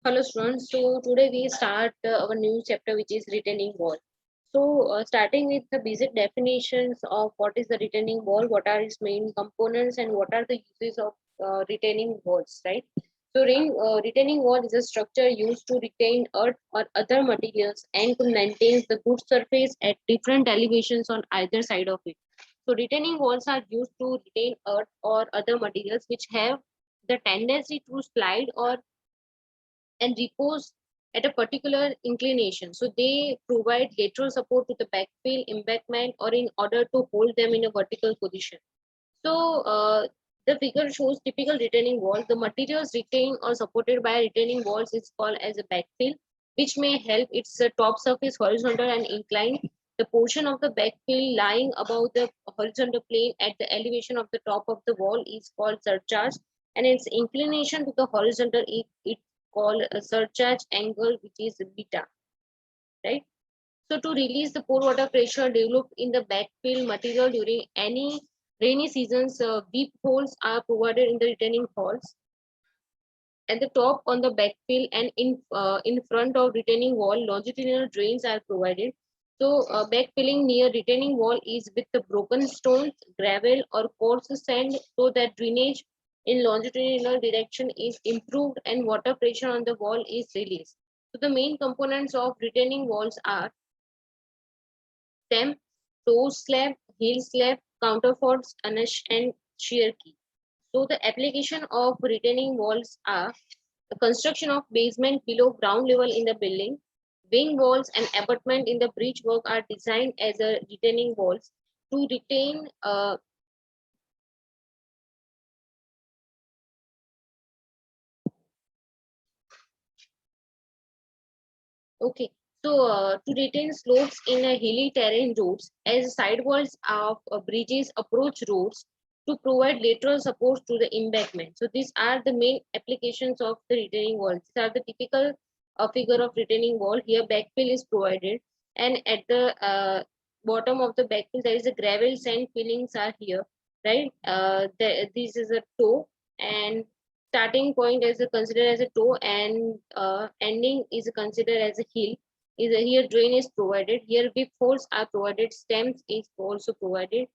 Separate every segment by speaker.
Speaker 1: Hello students, so today we start our new chapter which is retaining wall. So starting with the basic definitions of what is the retaining wall, what are its main components and what are the uses of retaining walls, right? So retaining wall is a structure used to retain earth or other materials and to maintain the good surface at different elevations on either side of it. So retaining walls are used to retain earth or other materials which have the tendency to slide or and repose at a particular inclination. So they provide lateral support to the backfill, embankment, or in order to hold them in a vertical position. So the figure shows typical retaining walls. The materials retained or supported by retaining walls is called as a backfill, which may help its top surface horizontal and inclined. The portion of the backfill lying above the horizontal plane at the elevation of the top of the wall is called surcharge, and its inclination to the horizontal it called a surcharge angle, which is beta, right? So to release the pore water pressure developed in the backfill material during any rainy seasons, deep holes are provided in the retaining walls. At the top on the backfill and in front of retaining wall, longitudinal drains are provided. So backfilling near retaining wall is with the broken stones, gravel or coarse sand, so that drainage in longitudinal direction is improved and water pressure on the wall is released. So the main components of retaining walls are stem, toe slab, heel slab, counterforts, and shear key. So the application of retaining walls are the construction of basement below ground level in the building. Wing walls and abutment in the breach work are designed as a retaining walls to retain. Okay, so to retain slopes in a hilly terrain roads as sidewalls of bridges approach roads to provide lateral support to the embankment. So these are the main applications of the retaining wall. These are the typical figure of retaining wall. Here backfill is provided, and at the bottom of the backfill there is a gravel sand fillings are here, right? This is a toe, and starting point is considered as a toe, and ending is considered as a heel. Is a, here drain is provided, here whip holes are provided, stems is also provided,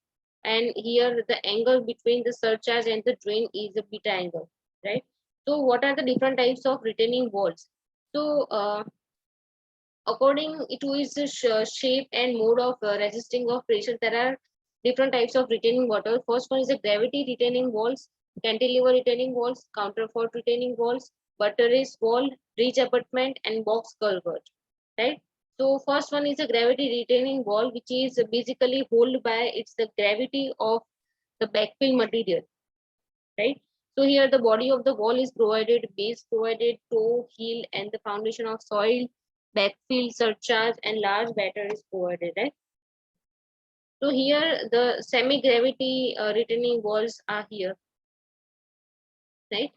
Speaker 1: and here the angle between the surcharge and the drain is a beta angle, right? So what are the different types of retaining walls? So according to its shape and mode of resisting of pressure, there are different types of retaining water. First one is the gravity retaining walls, cantilever retaining walls, counterfort retaining walls, buttress wall, ridge abutment, and box culvert. Right. So first one is a gravity retaining wall, which is basically held by it's the gravity of the backfill material. Right. So here the body of the wall is provided, base provided, toe, heel, and the foundation of soil, backfill, surcharge, and large batter is provided, right? So here the semi-gravity retaining walls are here, right?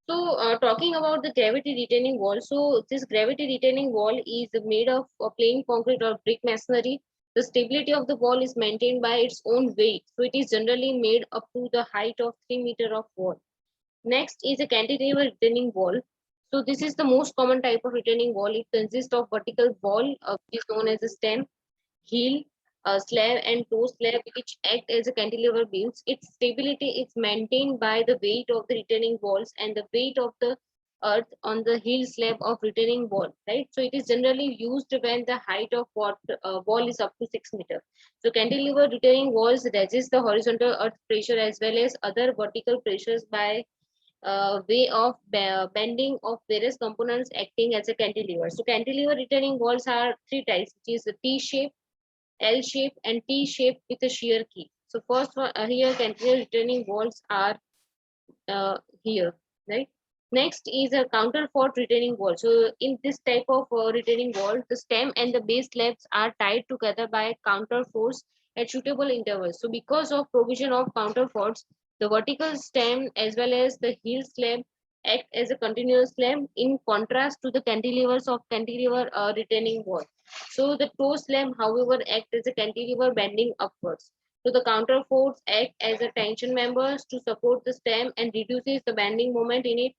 Speaker 1: So talking about the gravity retaining wall, so this gravity retaining wall is made of plain concrete or brick masonry. The stability of the wall is maintained by its own weight. So it is generally made up to the height of 3 meters of wall. Next is a cantilever retaining wall. So this is the most common type of retaining wall. It consists of vertical wall, which is known as a stem, heel, slab, and toe slab, which act as a cantilever beams. Its stability is maintained by the weight of the retaining walls and the weight of the earth on the heel slab of retaining wall. Right. So it is generally used when the height of wall is up to 6 meters. So cantilever retaining walls resist the horizontal earth pressure as well as other vertical pressures by way of bending of various components acting as a cantilever. So cantilever retaining walls are three types, which is the T shape, L shape, and T shape with a shear key. So first one here cantilever retaining walls are here, right? Next is a counterfort retaining wall. So in this type of retaining wall, the stem and the base slabs are tied together by counter force at suitable intervals. So because of provision of counterforts, the vertical stem as well as the heel slab act as a continuous slab in contrast to the cantilevers of cantilever retaining wall. So the toe slab, however, act as a cantilever bending upwards. So the counterforts act as a tension members to support the stem and reduces the bending moment in it.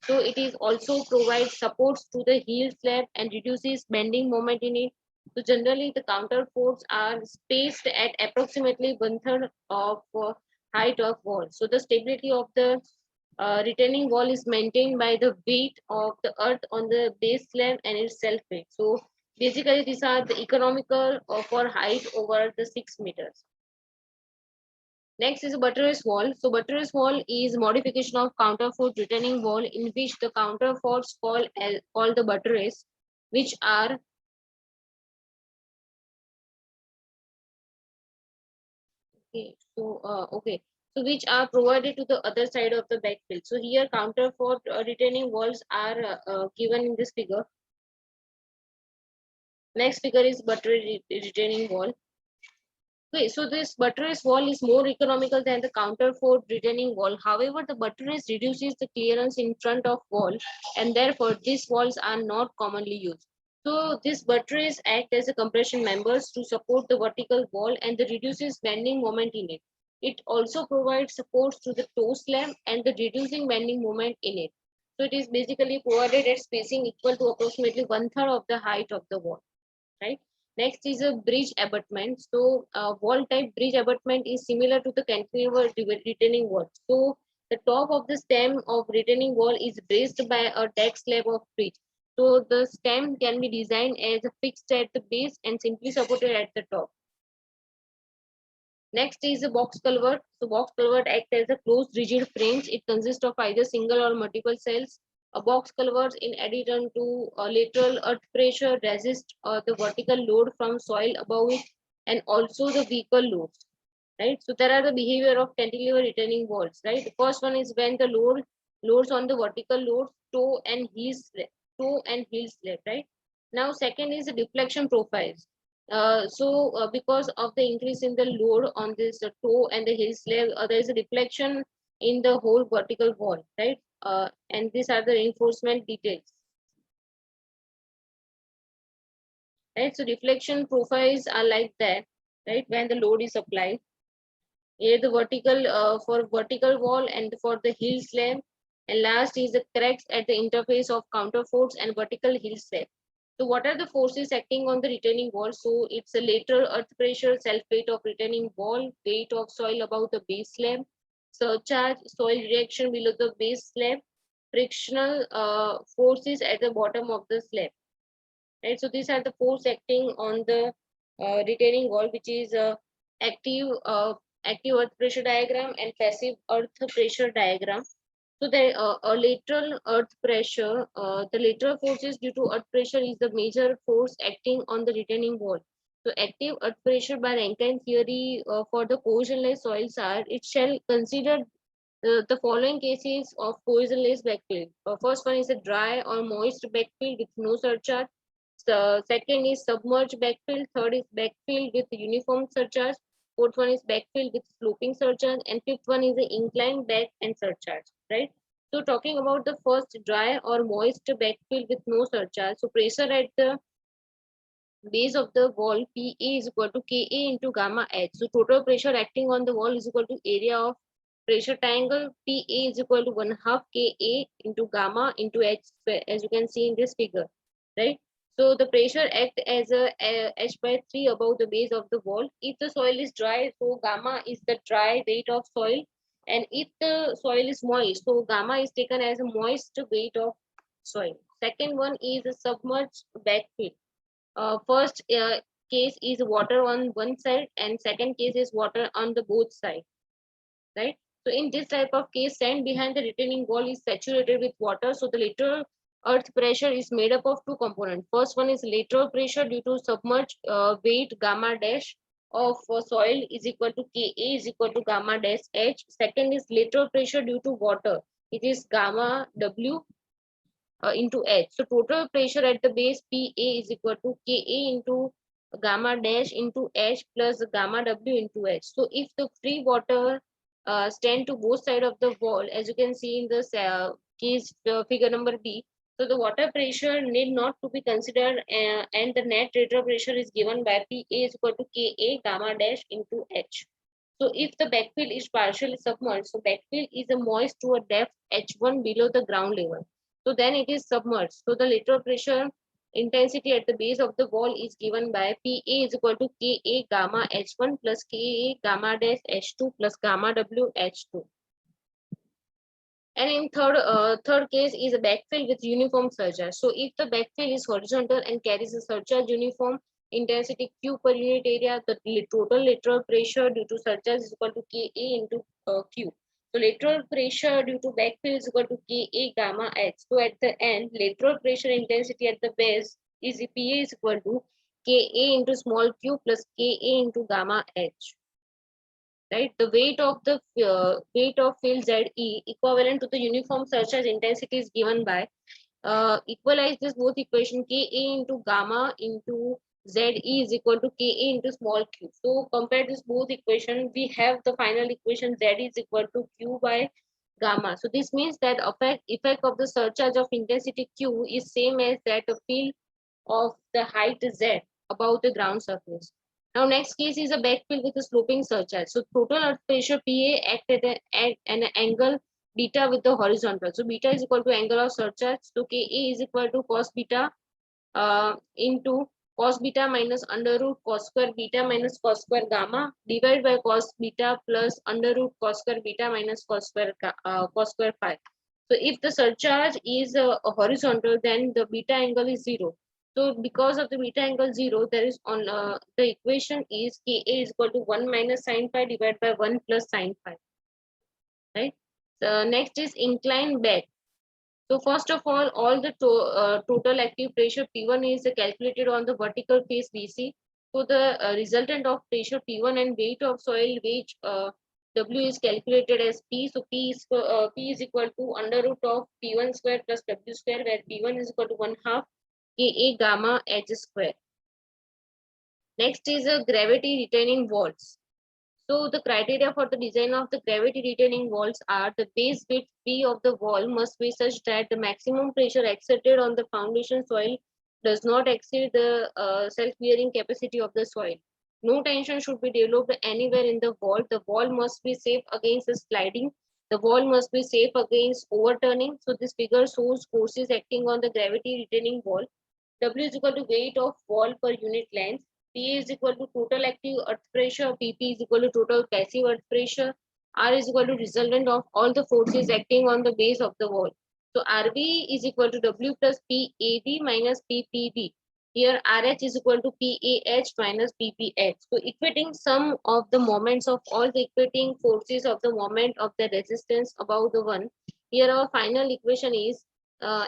Speaker 1: So it is also provides supports to the heel slab and reduces bending moment in it. So generally the counter forts are spaced at approximately one third of height of wall. So the stability of the retaining wall is maintained by the weight of the earth on the base slab and its self weight. So basically these are the economical for height over the 6 meters. Next is a buttress wall. So buttress wall is modification of counterfort retaining wall in which the counterforts call the buttress, which are okay. So which are provided to the other side of the backfill. So here counterfort retaining walls are given in this figure. Next figure is buttress retaining wall. Okay, so this buttress wall is more economical than the counterfort retaining wall. However, the buttress reduces the clearance in front of wall, and therefore these walls are not commonly used. So this buttress act as a compression members to support the vertical wall and the reduces bending moment in it. It also provides supports to the toe slab and the reducing bending moment in it. So it is basically provided at spacing equal to approximately one third of the height of the wall, right? Next is a bridge abutment. So wall type bridge abutment is similar to the cantilever retaining wall. So the top of the stem of retaining wall is braced by a deck slab of bridge. So the stem can be designed as a fixed at the base and simply supported at the top. Next is a box culvert. So box culvert acts as a closed rigid frames. It consists of either single or multiple cells. A box culvert, in addition to lateral earth pressure, resist the vertical load from soil above it and also the vehicle loads. Right. So there are the behavior of cantilever retaining walls. Right. The first one is when the loads on the vertical load, toe and heel slab. Right. Now second is the deflection profiles. Because of the increase in the load on this toe and the heel slab, there is a deflection in the whole vertical wall, right? And these are the reinforcement details, right? So deflection profiles are like that, right? When the load is applied, here the vertical for vertical wall and for the heel slab, and last is the cracks at the interface of counterforts and vertical heel slab. So what are the forces acting on the retaining wall? So it's a lateral earth pressure, self weight of retaining wall, weight of soil above the base slab, surcharge, soil reaction below the base slab, frictional forces at the bottom of the slab. Right. So these are the force acting on the retaining wall, which is active active earth pressure diagram and passive earth pressure diagram. So the a lateral earth pressure, the lateral forces due to earth pressure is the major force acting on the retaining wall. So active earth pressure by Rankine theory for the cohesionless soils are, it shall consider the following cases of cohesionless backfill. First one is a dry or moist backfill with no surcharge. Second is submerged backfill. Third is backfill with uniform surcharge. Fourth one is backfill with sloping surcharge. And fifth one is the inclined back and surcharge, right? So talking about the first dry or moist backfill with no surcharge. So pressure at the base of the wall PA is equal to Ka into gamma H. So total pressure acting on the wall is equal to area of pressure triangle PA is equal to 1/2 Ka into gamma into H, as you can see in this figure, right? So the pressure act as a H by 3 above the base of the wall. If the soil is dry, so gamma is the dry weight of soil. And if the soil is moist, so gamma is taken as a moist weight of soil. Second one is a submerged backfill. First case is water on one side and second case is water on the both side, right? So in this type of case, sand behind the retaining wall is saturated with water. So the lateral earth pressure is made up of two components. First one is lateral pressure due to submerged weight gamma dash of soil is equal to Ka is equal to gamma dash H. Second is lateral pressure due to water. It is gamma W into H. So total pressure at the base PA is equal to Ka into gamma dash into H plus gamma W into H. So if the free water stand to both sides of the wall, as you can see in this case figure number B, so the water pressure need not to be considered and the net lateral pressure is given by PA is equal to Ka gamma dash into H. So if the backfill is partially submerged, so backfill is a moist to a depth H1 below the ground level. So then it is submerged. So the lateral pressure intensity at the base of the wall is given by PA is equal to KA gamma H1 plus KA gamma dash H2 plus gamma W H2. And in third case is a backfill with uniform surcharge. So if the backfill is horizontal and carries a surcharge uniform intensity Q per unit area, the total lateral pressure due to surcharge is equal to Ka into Q. So lateral pressure due to backfill is equal to Ka gamma H. So at the end, lateral pressure intensity at the base is Pa is equal to Ka into small q plus Ka into gamma H. Right, the weight of field ZE equivalent to the uniform surcharge intensity is given by equalize this both equation Ka into gamma into ZE is equal to Ka into small q. So compare this both equation, we have the final equation Z is equal to Q by gamma. So this means that effect of the surcharge of intensity Q is same as that of field of the height Z above the ground surface. Now next case is a backfill with a sloping surcharge. So total earth pressure PA act at an angle beta with the horizontal. So beta is equal to angle of surcharge. So Ka is equal to cos beta into cos beta minus under root cos square beta minus cos square gamma divided by cos beta plus under root cos square beta minus cos square phi. So if the surcharge is a horizontal, then the beta angle is 0. So because of the beta angle 0, there is on the equation is Ka is equal to 1 minus sin phi divided by 1 plus sin phi. Right. So next is inclined bed. So first of all the total active pressure P1 is calculated on the vertical face BC. So the resultant of pressure P1 and weight of soil which W is calculated as P. So P is equal to under root of P1 square plus W square, where P1 is equal to 1/2 Ka gamma H square. Next is a gravity retaining walls. So the criteria for the design of the gravity retaining walls are the base width P of the wall must be such that the maximum pressure exerted on the foundation soil does not exceed the self-bearing capacity of the soil. No tension should be developed anywhere in the wall. The wall must be safe against the sliding. The wall must be safe against overturning. So this figure shows forces acting on the gravity retaining wall. W is equal to weight of wall per unit length. P is equal to total active earth pressure. PP is equal to total passive earth pressure. R is equal to resultant of all the forces acting on the base of the wall. So RB is equal to W plus PAB minus PPB. Here RH is equal to PAH minus PPH. So equating sum of the moments of all the equating forces of the moment of the resistance above the one. Here our final equation is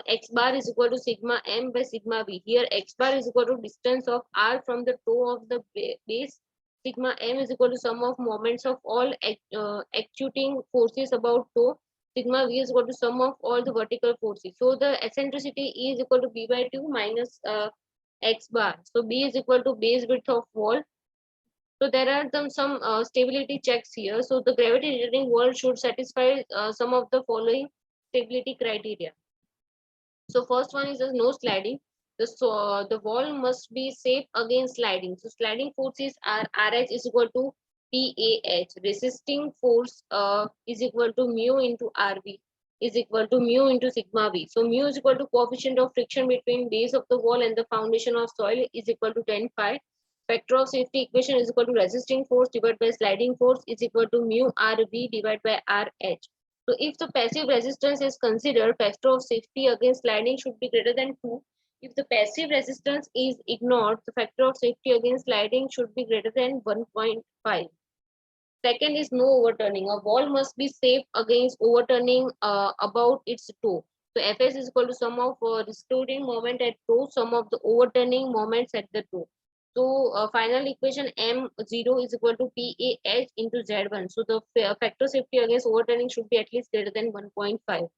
Speaker 1: x bar is equal to sigma m by sigma b. Here x bar is equal to distance of r from the toe of the base. Sigma m is equal to sum of moments of all actuating forces about toe. Sigma v is equal to sum of all the vertical forces. So the eccentricity E is equal to b by 2 minus x bar. So b is equal to base width of wall. So there are some stability checks here. So the gravity retaining wall should satisfy some of the following stability criteria. So first one is no sliding. The wall must be safe against sliding. So sliding forces are RH is equal to PAH. Resisting force is equal to mu into RV is equal to mu into sigma V. So mu is equal to coefficient of friction between base of the wall and the foundation of soil is equal to 10 phi. Factor of safety equation is equal to resisting force divided by sliding force is equal to mu RV divided by RH. So if the passive resistance is considered, factor of safety against sliding should be greater than 2. If the passive resistance is ignored, the factor of safety against sliding should be greater than 1.5. Second is no overturning. A wall must be safe against overturning about its toe. So Fs is equal to sum of restoring moment at toe, sum of the overturning moments at the toe. So final equation M0 is equal to PAH into Z1. So the factor safety against overturning should be at least greater than 1.5.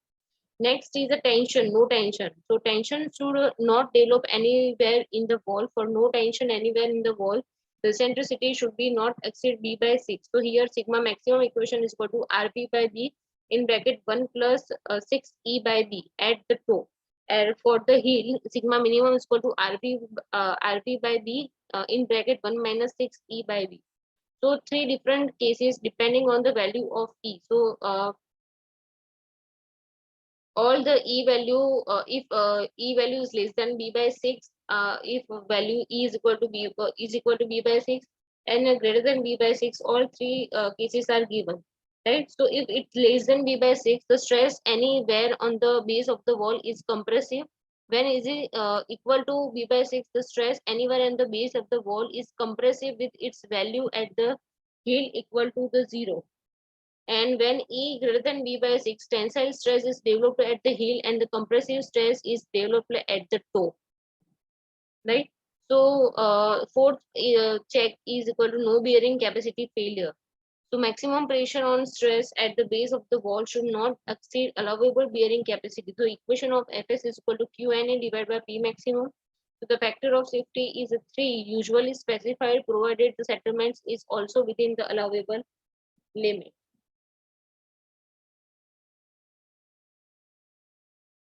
Speaker 1: Next is the tension, no tension. So tension should not develop anywhere in the wall. For no tension anywhere in the wall, the eccentricity should be not exceed B by 6. So here sigma maximum equation is equal to RB by B in bracket 1 plus 6E by B at the toe. And for the heel, sigma minimum is equal to RB by B in bracket 1 minus 6E by B. So three different cases depending on the value of E. So all the E value, if E value is less than B by 6, if value E is equal to B by 6 and greater than B by 6, all three cases are given, right? So if it's less than B by 6, the stress anywhere on the base of the wall is compressive. When is it equal to B by 6, the stress anywhere on the base of the wall is compressive with its value at the heel equal to the 0. And when E greater than B by 6, tensile stress is developed at the heel and the compressive stress is developed at the toe, right? So fourth check is equal to no bearing capacity failure. So maximum pressure on stress at the base of the wall should not exceed allowable bearing capacity. So equation of Fs is equal to Qna divided by P maximum. So the factor of safety is a 3, usually specified provided the settlements is also within the allowable limit.